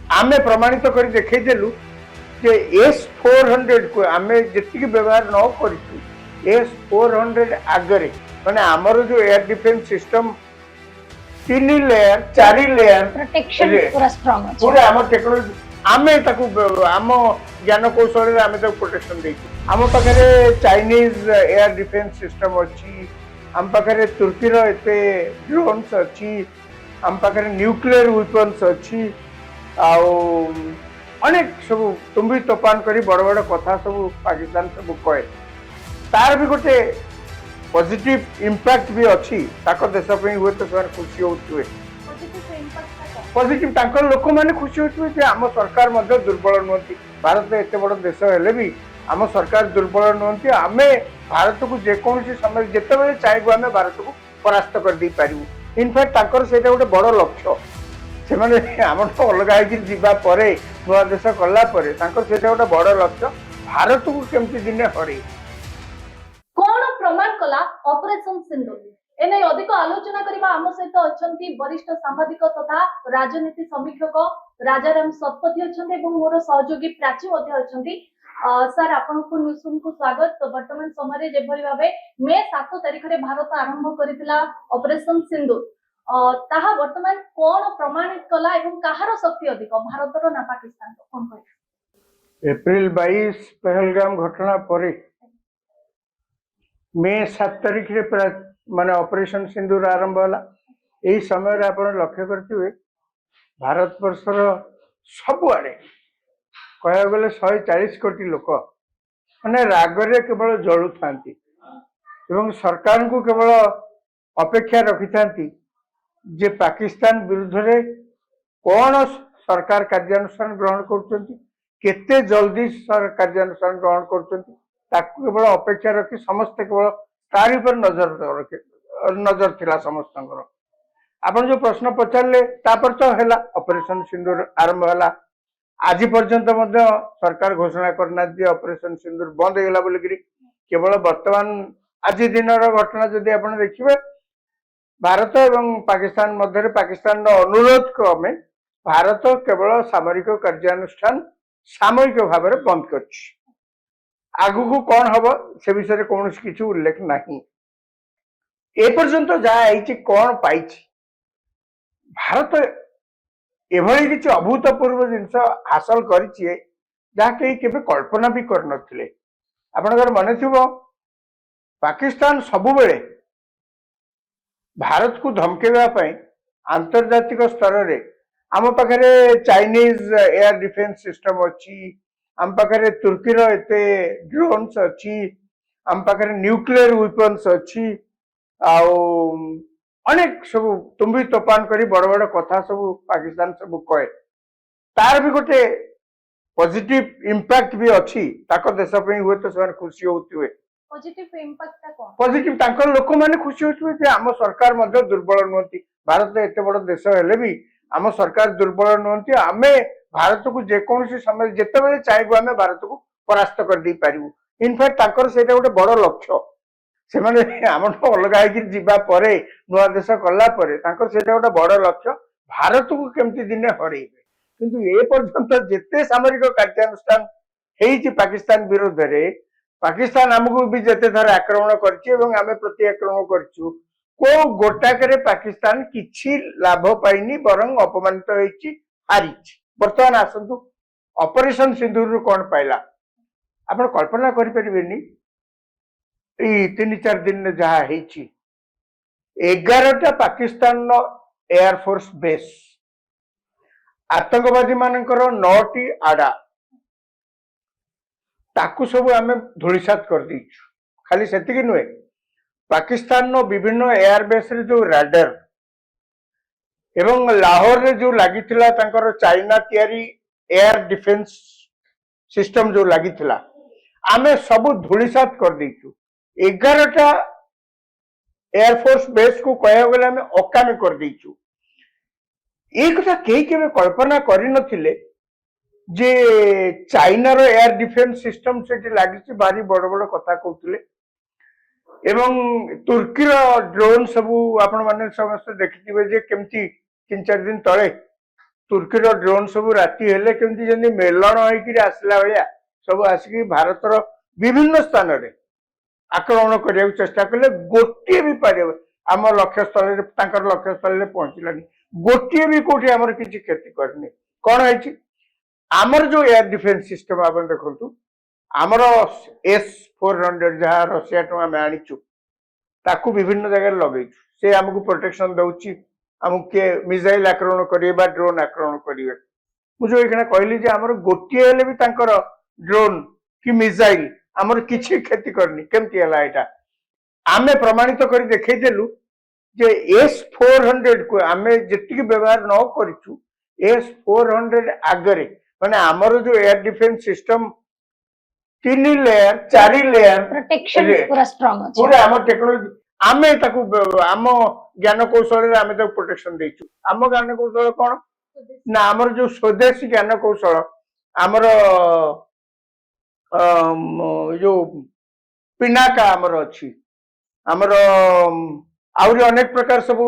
आमे प्रमाणित कर देखदेलु जे S-400 को आमे जी व्यवहार न कर S-400 आगरे माने आमर जो air defence system 3 layer 4 layer protection पूरा स्ट्रांग अछि पूरा आम टेक्नोलॉजी आमे ताकू आम ज्ञान कौशल रे आमे ताकू प्रोटेक्शन देछि आम पाखरे चाइनीज एयर डिफेन्स सिस्टम अछि आम पाखरे तुर्की रो एते ड्रोन्स अछि आम पाखरे न्यूक्लियर वेपन्स अछि आउ अनेक सब तुम्बी तोफान करी बड़ बड़ कथा सब पाकिस्तान सब कहे तार भी गोटे पॉजिटिव इम्पैक्ट भी अच्छी ताको देश पे हुए तो सर खुशी होतुए पॉजिटिव तांकर लोक माने खुशी होतुए जे आम सरकार मध्ये दुर्बल नहंती भारत एते बड़ देश हेले भी आम सरकार दुर्बल नहंती आमे भारत को जे कोनसी समय जेते बेले चाहेबो आमे भारत को परास्त कर दी पारिबु इनफैक्ट तांकर सेटा गोटे बड़ लक्ष्य से माने आम तो अलग होगी जीवा परे नुआ देश कला परे तांकर सेटा गोटे बड़ लक्ष्य भारत को केमती दिने हरे कौन प्रमाण कला ऑपरेशन सिंदूर एने अधिक आलोचना करबा आम सहित अछंती वरिष्ठ सांबादिक तथा राजनीति समीक्षक राजाराम शतपथी अछंती एवं मोर सहयोगी प्राची मध्ये अछंती सर आपन को न्यूज़ को स्वागत तो वर्तमान समय जे भली भाबे मे 7 तारिख रे भारत आरंभ करितला ऑपरेशन सिंदूर ताहा वर्तमान कौन प्रमाणित कला एवं कहार शक्ति अधिक भारतर ना पाकिस्तान कोन कहि एप्रिल 22 पहलगाम घटना परे मे 7 तारिख रे माने ऑपरेशन सिंदूर आरंभ होला यही समय आप लक्ष्य करते भारत वर्षर सबुआड़े कह गले 140 कोटी लोक माने रागरे केवल जलु था सरकार को केवल अपेक्षा रखी था जे पाकिस्तान विरुद्ध रे कौन सरकार कार्यानुष्ठान ग्रहण करते जल्दी कार्यानुष्ठान ग्रहण कर केवल अपेक्षा रखी समस्त केवल तारी पर नजर थिला समस्त आपन जो प्रश्न पचारे तापर तो है ऑपरेशन सिंदूर आरंभ है आज पर्यंत सरकार घोषणा करना ऑपरेशन सिंदूर बंद होगा बोलिकी केवल वर्तमान आज दिन घटना जदि आप देखिए भारत एवं पाकिस्तान मध्य पाकिस्तान अनुरोध क्रमे भारत केवल सामरिक कार्यानुष्ठान सामयिक भाव में बंद कर आगु कौन हम से विषय कौन किसी उल्लेख नहीं एपर्यंत जहाँ कौन पाई भारत एभली किसी अभूतपूर्व जिनस हासिल कर कल्पना भी कर नथिले आपनकर मन थी पाकिस्तान सबुबले भारत को धमकेवाई आंतर्जातिक स्तर रे आम पाखे चाइनीज एयर डिफेन्स सिस्टम अच्छी आम पाखे तुर्की रो एते ड्रोन्स अच्छी आम पाखे न्यूक्लियर वेपन्स अच्छी आउ अनेक सब तुम्बी तोफान करी बड़ बड़ कथा सब पाकिस्तान सब कहे तार भी गोटे पॉजिटिव इम्पैक्ट भी अच्छी ताको देश पे हुए तो सर खुशी होतुए पॉजिटिव इंपैक्ट कोन पॉजिटिव तांकर लोक माने खुशी होतुए जे आम सरकार मध्ये दुर्बल नहंती भारत एते बड़ देश हेले भी आम सरकार दुर्बल नहंती आमे भारत को जे कोनसी समय जेते बेले चाहेबो आमे भारत को परास्त कर दी पारिबु इनफैक्ट तांकर सेटा गोटे बड़ लक्ष्य से माने आम तो अलग होगी जीवा परे नुआ देश कला परे तांकर सेटा गोटे बड़ लक्ष्य भारत को केमती दिने हरेबे किंतु ए पर्यंत जेते सामरिक कार्यानुष्ठान हेइछि पाकिस्तान विरुद्ध रे पाकिस्तान आमको भी जेते थर आक्रमण करछि एवं आमे प्रति आक्रमण करछु को गोटाकरे पाकिस्तान किछि लाभ पाइनी बरं अपमानित होइछि हारिछि वर्तमान आसंतु ऑपरेशन सिंदूर कौन पाइला आपण कल्पना करि परिबेनी 3-4 दिन जहाँ 11टा पाकिस्तान एयरफोर्स बेस आतंकवादी मानकर 9टी आड़ा ताकू सब आम धूलिसात कर दीचु खाली सेतिकी नुहे पाकिस्तान विभिन्न एयरबेस रे जो राडार एवं लाहौर रे जो लगी चाइना तैयारी एयर डिफेन्स सिस्टम जो लगी आमे सब धूलिसात कर दीचु 11टा एयरफोर्स बेस को कह गले आम अकामी कर दीचु ये कथा कई केबे कल्पना करि नथिले जे चाइनार एयर डिफेन्स सिस्टम से लगी भारी बड़ बड़ कथा कहते एवं तुर्कीर ड्रोन सबू आपण माने समस्त देखिथिबे जे केमती 3-4 दिन तले तुर्कीर ड्रोन सब राति हेले केमती जमी मेलन होकर आसला भाया सब आसिक भारतर विभिन्न स्थान रे आक्रमण करने चेष्टा कले गोटे भी पारे आम लक्ष्यस्थल लक्ष्यस्थल पहुंचलानी गोटे भी कौटी आमर किसी क्षति करनी कौन है आमर जो एयर डिफेन्स सिस्टम आप देखु आमर S-400 जहाँ रशिया टू आम आनीचु ताकू विभिन्न जगह लगे से आमको प्रोटेक्शन दौची आमको किए मिसाइल आक्रमण करेंगे ड्रोन आक्रमण करेंगे मुझे ये कहली जे आमर गोटे भी तांकर ड्रोन कि मिसाइल आमर किसी क्षति करनी केमती है यहाँ आमे प्रमाणित कर देखदेलु जे S-400 को आमे जी व्यवहार न करूँ S-400 आगरे माने आमर जो air defence system 3 layer 4 layer protection पूरा स्ट्रांग अछि पूरा आम टेक्नोलॉजी आमे ताकू आम ज्ञान कौशल आमे ताकू प्रोटेक्शन देइछु आम ज्ञान कौशल कौन ना आमर जो स्वदेशी ज्ञान कौशल आमर जो पिनाका आमर अच्छी आमर आउरी अनेक प्रकार सब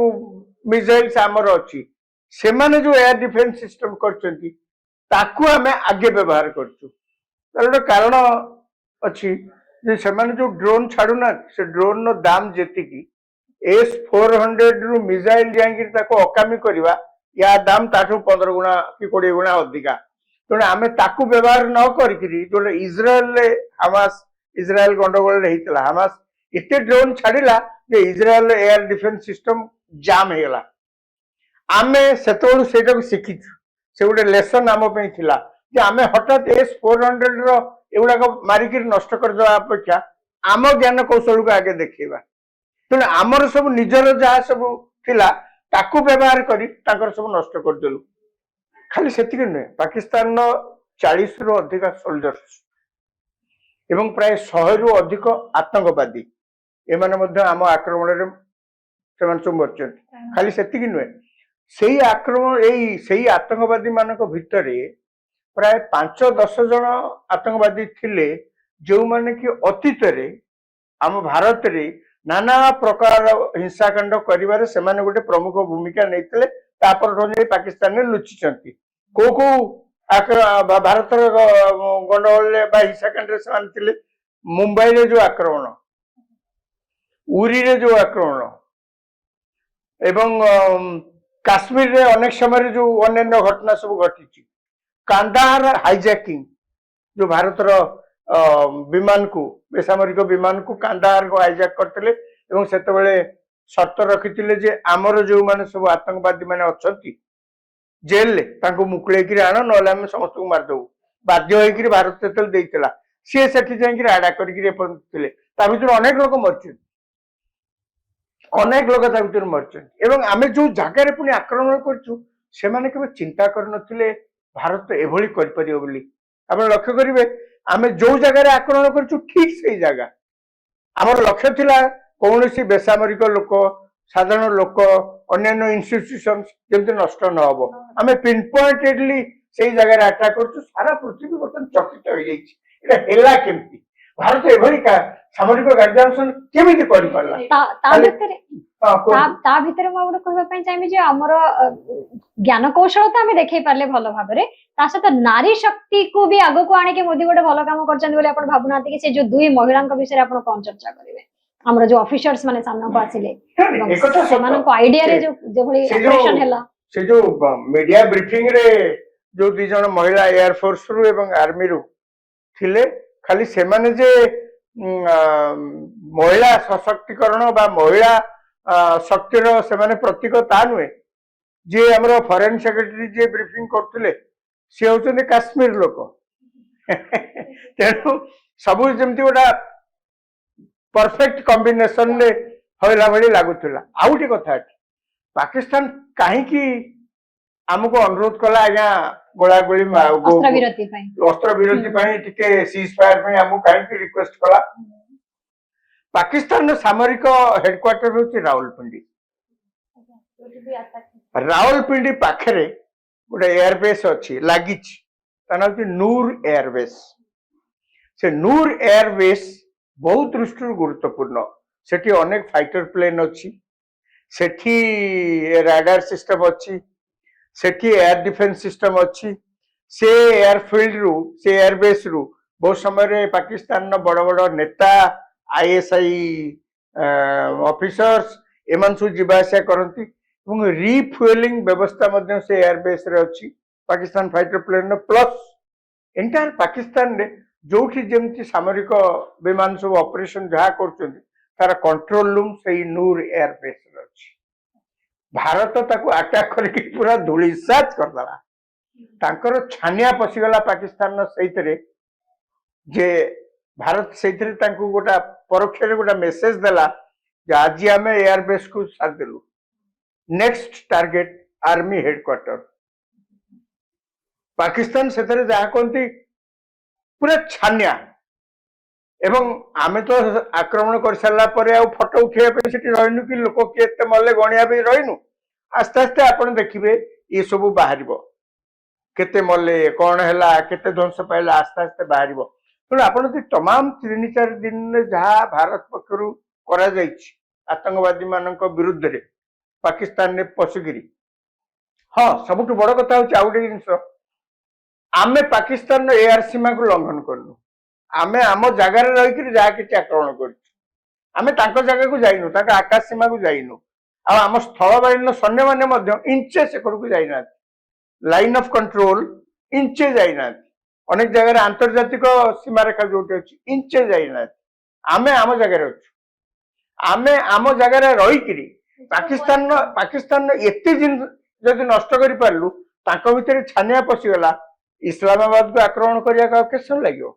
मिसाइल्स आमर अच्छी से माने जो एयर डिफेन्स सिस्टम करचंती ताकू आमे आगे व्यवहार करछु तार कारण अच्छी जे से माने जो ड्रोन छाड़ुना से ड्रोन नो दाम जेति की S-400 रु मिसाइल जाई ताको अकामी करवा या दाम ताठू 15 गुणा कि 20 गुणा अधिका तेणु आमे ताकू व्यवहार न करिकरी जो इज्राएल हमास इज्राएल गंडगोल हेतला हमास इते ड्रोन छाड़िला जे इज्राएल एयर डिफेन्स सिस्टम जाम हेला आमे सेतोळु सेटा को शिखिछु से गोटे लेसन आम पे थिला जे आमे हठात S-400 रो एगुड़ा मारिक नष्ट करदे अपेक्षा आम ज्ञान कौशल को आगे देखा तेणु आमर सब निजर जहाँ सब थिला ताकू व्यवहार करी ताकर सब नष्ट करदेलु खाली से नुहे पाकिस्तान 40 रु अधिक सोल्जर्स एवं प्राय 100 रु अधिक आतंकवादी एमाने आम आक्रमण सब मरचंत खाली से नुहे से आक्रमण यही आतंकवादी मानक भितर प्राय 5-10 जन आतंकवादी थिले जो माने कि अतीत रे आम भारत रे नाना प्रकार हिंसाकांड करिवारे से माने गोटे प्रमुख भूमिका नैतिले तापर पाकिस्तान ने लुचिचंती को भारत गंडगोल बा हिंसाकांड से माने थिले मुंबई रे जो आक्रमण उरी रे जो आक्रमण एवं काश्मीर रे अनेक समय जो अन्य घटना सब घटी कांदाहार हाईजैकिंग जो भारतर विमान को बेसामरिक विमान को कांदाहार को हाईजैक करते से शर्त रखी जे आमर जो माने सब आतंकवादी माने अच्छी जेल तांको मुकुले आण ना समस्त को मारदेव बाध्य होकर भारत जो सी से आड़ा कर अनेक लोक मरच अनेक लोक मरचन आम जो जगार पुणी आक्रमण कर चिंता कर भारत एभली कर लक्ष्य करेंगे आम जो जगार आक्रमण कर ठीक से जगह आम लक्ष्य थिला कौन सी बेसामरिक लोक साधारण लोक अन्य इन्स्टिट्यूशन जमी नष्ट न हम आम पिन पॉइंटेडली से जगह अटैक कर सारा पृथ्वी बर्तमान चकित हो जाएगा केमती भारत एभली सामरिक कार्यानुष्ठान केमिति करि परला ता भितर म गोटे कहबा पई चाहि जे हमर ज्ञान कौशल तो आमे देखै पारले भलो भाबरे ता सहित नारी शक्ति को भी आगो को आने के मोदी गोटे भलो काम करछन बोले आपण भाबुना कि से जो दुई महिला के विषय आपण कोन चर्चा करिवे हमर जो ऑफिसर्स माने सामने को आसिले समान को आईडिया रे जो भली ऑपरेशन हैला से जो मीडिया ब्रीफिंग रे जो दि जन महिला एयर फोर्स रु एवं आर्मी रु थिले खाली से माने जे महिला सशक्तिकरण बा महिला शक्तिर से माने प्रतीक ता नुहे जे हमर फॉरेन सेक्रेटरी जे ब्रीफिंग करथिले से होचने काश्मीर लोक तेणु सब जमती गोटा परफेक्ट कॉम्बिनेशन ले होइला भली लागुथिला आउटी कथा पाकिस्तान कहीं आमको अनुरोध कला आज्ञा गोला गोली अस्त्र विरोधी टिके सीज फायर पे हमको कहीं रिक्वेस्ट कला पाकिस्तान सामरिक हेडक्वार्टर होची रावलपिंडी रावलपिंडी पाखरे गोटे एयरबेस अच्छी लगी नूर एयरबेस से नूर एयरबेस बहुत दृष्टि गुरुत्वपूर्ण सेठी अनेक फाइटर प्लेन अच्छी सेठी राडार सिस्टम अच्छी सेठी एयर डिफेन्स सिस्टम अच्छी से एयरफील्ड रु से एयरबेस रु बहुत समय पाकिस्तान बड़ बड़ नेता आईएसआई ऑफिसर्स एमन सब जीवा आसा करती रिफ्युएलिंग व्यवस्था से एयरबेस रे अच्छी Pakistan fighter plane plus entire Pakistan रे जोठी जेमती सामरिक विमान सब ऑपरेशन जहाँ कर कंट्रोल रूम से नूर एयरबेस रे अच्छी भारत ताको अटैक करके पूरा धूलिसात करदेला तांकर छानिया पशिगला पाकिस्तान सहितरे जे भारत सहितरे तांको गोटा परोक्ष रे गोटा मेसेज देला जे आज आमे एयरबेस को साथ देलु next target army headquarter Pakistan सेतरे जहा कोंती पूरा छानिया एवं आमे तो आक्रमण कर सारा पर आ फोटो उठेया पे सेठी रहनु कि लोक केते मले गणिया भी रहनु आस्ते आस्ते आपण देखिबे ये सब बाहरिबो केते मले कौन हैला केते ध्वंस पाइला आस्ते आस्ते बाहरिबो तो आपण तमाम 3-4 दिन जहाँ भारत पक्षरु करा जाइछि आतंकवादी मानक विरुद्ध रे पाकिस्तान ने पशुगिरी हाँ सबुठ बड़ कथा हूँ आउ गोटे जिनस आमे पाकिस्तान एयर सीमा को लंघन करनु आमे आम जगार रही जहाँ कि आक्रमण कर जगह को जाइनु आकाश सीमा को जाइनु आम स्थल बाहिनी सैन्य मैंने इंचे सेकड़ जाइना लाइन ऑफ कंट्रोल इंचे जाइना अनेक जगह आंतर्जातिक सीमा रेखा जो इंचे जाइना आमे आम जगह अच्छु आमे आम जगह रही पाकिस्तान एते दिन जदि नष्ट कर पारलु भितर छानिया पशिगला इस्लामाबाद को आक्रमण करने केसन लगे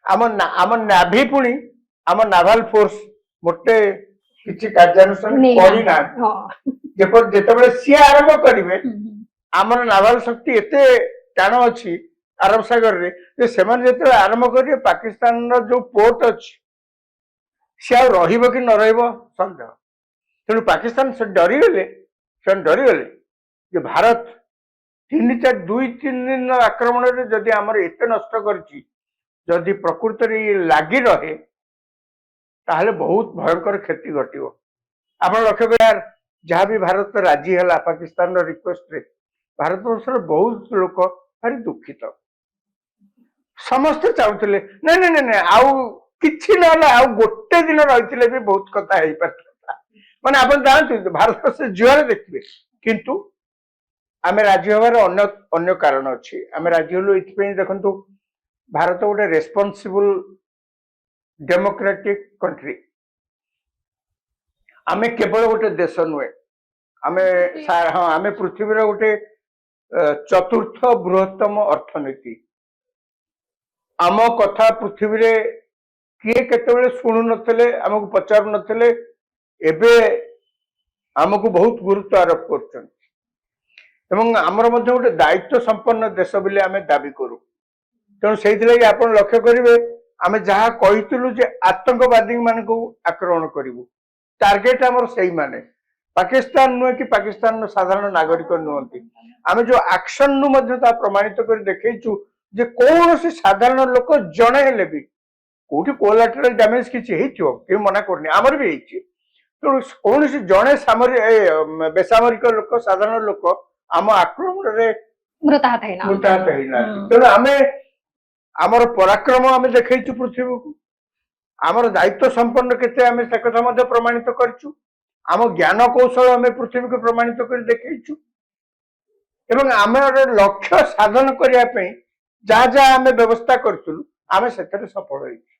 आम नाभी पुणी आम नाभाल फोर्स मोटे किसी कार्यानुष्ठान करना जिते सी आरंभ करेंगे आमर नाभाल शक्ति एते टाण अच्छी अरब सागर रे से आरंभ करेंगे पाकिस्तान जो पोर्ट अच्छी सी आब कि न सन्देह तेणु पाकिस्तान से डरीगले भारत 2-3 दिन आक्रमण जदि आमर एत नष्ट करी प्रकृत लगी रहे ताहले बहुत भयंकर क्षति घटो आप लक्ष्य कर जहाँ भी भारत राजी है पाकिस्तान रिक्वेस्ट रे भारत वर्षर बहुत लोक भारी दुखित समस्ते चाहूले नहीं आउ किछि ना आउ गोटे दिन रही भी बहुत कथा हो पारता माने आप जानते भारत से जुआरे देखिए किंतु आमे राजी हबार अन्य कारण अच्छी आमे राजी हलु इथपई देखंतु भारत गोटे रेस्पॉन्सिबल डेमोक्रेटिक कंट्री आमे केवल गोटे देश नुहे आमे हाँ आमे पृथ्वी गोटे चतुर्थ बृहत्तम अर्थनीति आम कथा पृथ्वी रे किए केतेबेले शुणु नथिले आमको पचारु नथिले एबे आमको बहुत गुरुत्व आरोप करछन एवं आमर मध्य गोटे दायित्व संपन्न देश बोली आमे दाबी करू तेणु से आप लक्ष्य करेंगे आमे जहाँ कहीलु जे आतंकवादी मान को आक्रमण करूँ टार्गेट आमर से माने पाकिस्तान नुहे कि पाकिस्तान साधारण नागरिक नुहति आमे जो एक्शन नु प्रमाणित कर देखु जे कौन सी साधारण लोक जड़े हेले भी कोठी कोलाटेरल डैमेज किसी मना करनी आमर भी तेणु कौन सी जड़े बेसामरिक लोक साधारण लोक आम आक्रमण रे मृताहत है तेणु आमे आमर पराक्रम आमे देखैछु पृथ्वी को आमर दायित्व संपन्न केते आमे से कथा प्रमाणित करछु आम ज्ञान कौशल आमे पृथ्वी को प्रमाणित कर देखैछु एवं आमर लक्ष्य साधन करने जहाँ जहाँ आमे व्यवस्था करथुलु आमे सेतरे सफल होइछु।